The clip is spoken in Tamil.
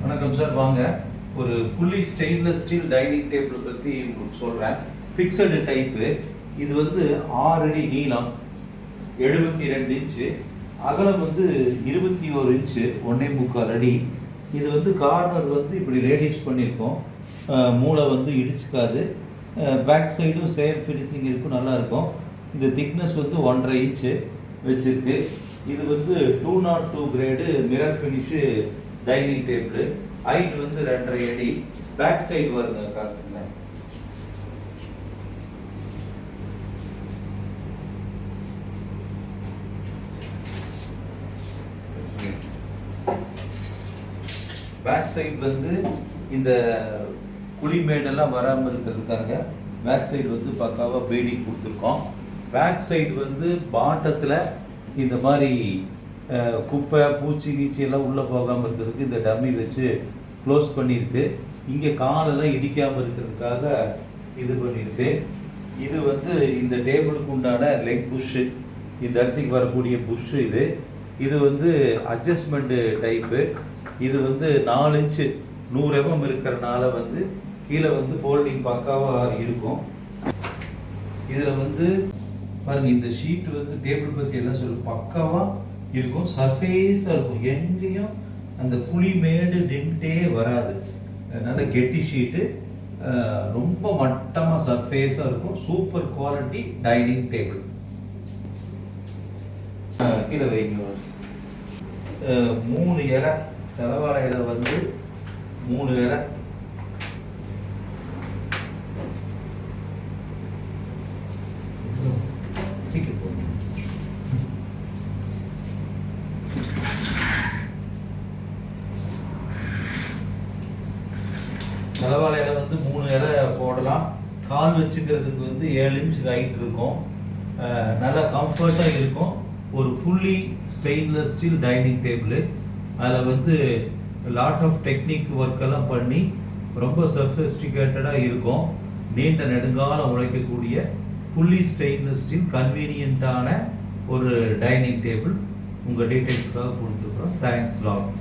வணக்கம் சார். வாங்க ஒரு fully stainless steel dining table பற்றி உங்களுக்கு சொல்கிறேன். Fixed type. இது வந்து 6 அடி நீளம், 72 இன்ச்சு, அகலம் வந்து 21 இன்ச்சு, 1.25 அடி. இது வந்து கார்னர் வந்து இப்படி ரேடியஸ் பண்ணியிருக்கோம். மூளை வந்து இடிச்சுக்காது. பேக் சைடும் சேம் ஃபினிஷிங் இருக்கும், நல்லாயிருக்கும். இந்த திக்னஸ் வந்து 1.5 இன்ச்சு வச்சுருக்கு. இது வந்து 202 grade mirror finish dining table. Height வந்து 2.5 அடி. பேக் சைடு வருங்க, காட்டுங்க. பேக் சைடு வந்து இந்த குழிமேடெல்லாம் வராமல் இருக்கிறதுக்காக பேக் சைடு வந்து பக்காவாக பீடிங் கொடுத்துருக்கோம். பேக் சைடு வந்து பாட்டத்தில் இந்த மாதிரி குப்பை பூச்சி கீச்சி எல்லாம் உள்ளே போகாமல் இருக்கிறதுக்கு இந்த டம்மி வச்சு க்ளோஸ் பண்ணியிருக்கு. இங்கே காலெல்லாம் இடிக்காமல் இருக்கிறதுக்காக இது பண்ணியிருக்கு. இது வந்து இந்த டேபிளுக்கு உண்டான லெக் புஷ்ஷு, இந்த இடத்துக்கு வரக்கூடிய புஷ்ஷு. இது வந்து அட்ஜஸ்ட்மெண்ட்டு டைப்பு. இது வந்து 4 இன்ச்சு 100 mm இருக்கிறனால வந்து கீழே வந்து ஃபோல்டிங் பக்காவாக இருக்கும். இதில் வந்து பாருங்கள், இந்த ஷீட் வந்து டேபிள் பற்றி எல்லாம் சொல்லி பக்காவாக இருக்கும். சர்ஃபேஸாக இருக்கும், எங்கேயும் அந்த குழி மேடு டென்ட்டே வராது. நல்ல கெட்டி ஷீட்டு, ரொம்ப மட்டமாக சர்ஃபேஸாக இருக்கும். Super quality dining table. கீழே வைங்க. 3 இலை, தலைவாழை இலை வந்து 3 இலை. தலைவாழையில் வந்து 3 இலை போடலாம். கால் வச்சுக்கிறதுக்கு வந்து 7 இன்ச் ஹைட் இருக்கும். நல்லா கம்ஃபர்ட்டாக இருக்கும். ஒரு fully stainless steel dining table. அதில் வந்து லாட் ஆஃப் டெக்னிக் ஒர்க்கெல்லாம் பண்ணி ரொம்ப சஃபிஸ்டிகேட்டடாக இருக்கும். நீண்ட நெடுங்காலம் உழைக்கக்கூடிய ஃபுல்லி ஸ்டெயின்லெஸ் ஸ்டீல் கன்வீனியண்ட்டான ஒரு டைனிங் டேபிள் உங்கள் டீட்டெயில்ஸ்க்காக கொடுத்துருக்குறோம். Thanks lot.